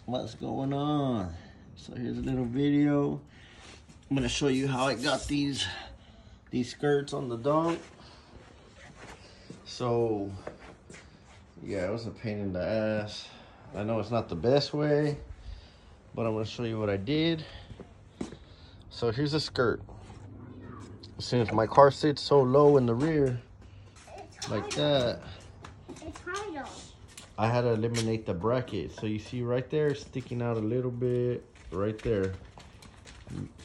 What's going on? So here's a little video. I'm gonna show you how I got these skirts on the donk. So yeah, it was a pain in the ass. I know it's not the best way, but I'm gonna show you what I did. So here's a skirt. Since my car sits so low in the rear, like that, I had to eliminate the bracket. So you see right there, sticking out a little bit, right there.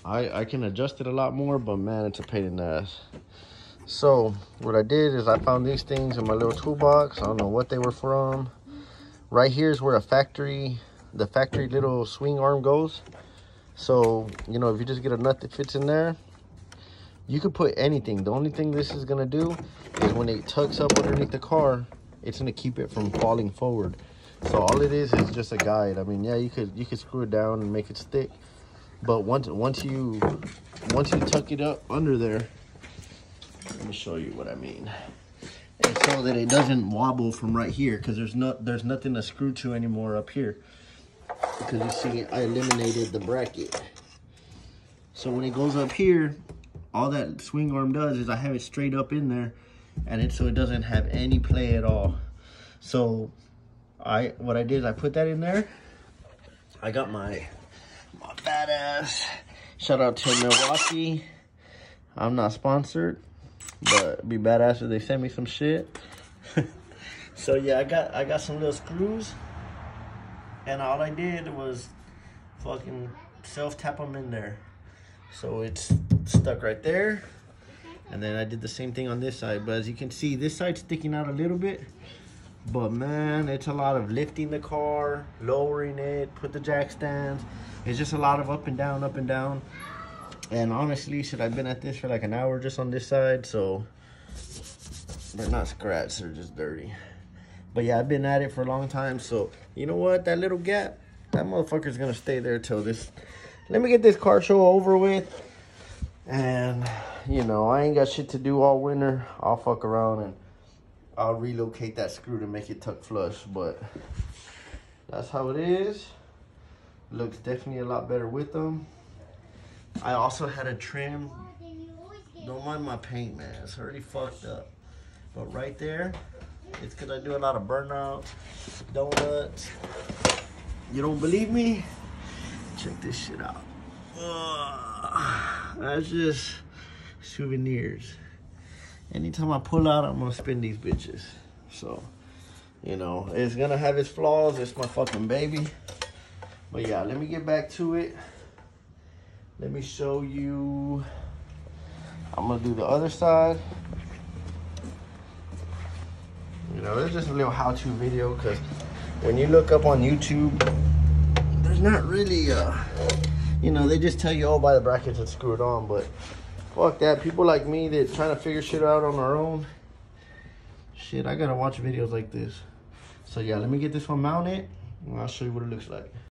I can adjust it a lot more, but man, it's a pain in the ass. So what I did is I found these things in my little toolbox. I don't know what they were from. Right here is where the factory little swing arm goes. So, you know, if you just get a nut that fits in there, you could put anything. The only thing this is gonna do is when it tucks up underneath the car, it's gonna keep it from falling forward. So all it is just a guide. I mean, yeah, you could screw it down and make it stick, but once you tuck it up under there, let me show you what I mean. And so that it doesn't wobble from right here, because there's nothing to screw to anymore up here. Because you see, I eliminated the bracket. So when it goes up here, all that swing arm does is I have it straight up in there, and so it doesn't have any play at all. So what I did is I put that in there. I got my badass, shout out to Milwaukee. I'm not sponsored, but it'd be badass if they send me some shit. So yeah, I got some little screws, and all I did was fucking self tap them in there. So it's stuck right there. And then I did the same thing on this side. But as you can see, this side's sticking out a little bit. But man, it's a lot of lifting the car, lowering it, put the jack stands. It's just a lot of up and down, up and down. And honestly, shit, I've been at this for like an hour just on this side. So they're not scratched, they're just dirty. But yeah, I've been at it for a long time. So you know what, that little gap, that motherfucker's gonna stay there till this. Let me get this car show over with. And you know, I ain't got shit to do all winter. I'll fuck around and I'll relocate that screw to make it tuck flush. But that's how it is. Looks definitely a lot better with them. I also had a trim. Don't mind my paint, man, it's already fucked up. But right there, it's because I do a lot of burnouts, donuts. You don't believe me? Check this shit out. That's just souvenirs. Anytime I pull out, I'm gonna spin these bitches. So, you know, it's gonna have its flaws. It's my fucking baby. But yeah, let me get back to it. Let me show you. I'm gonna do the other side. You know, it's just a little how-to video, because when you look up on YouTube, there's not really you know, they just tell you, oh, buy the brackets and screw it on. But fuck that. People like me that trying to figure shit out on our own, shit, I gotta watch videos like this. So yeah, let me get this one mounted and I'll show you what it looks like.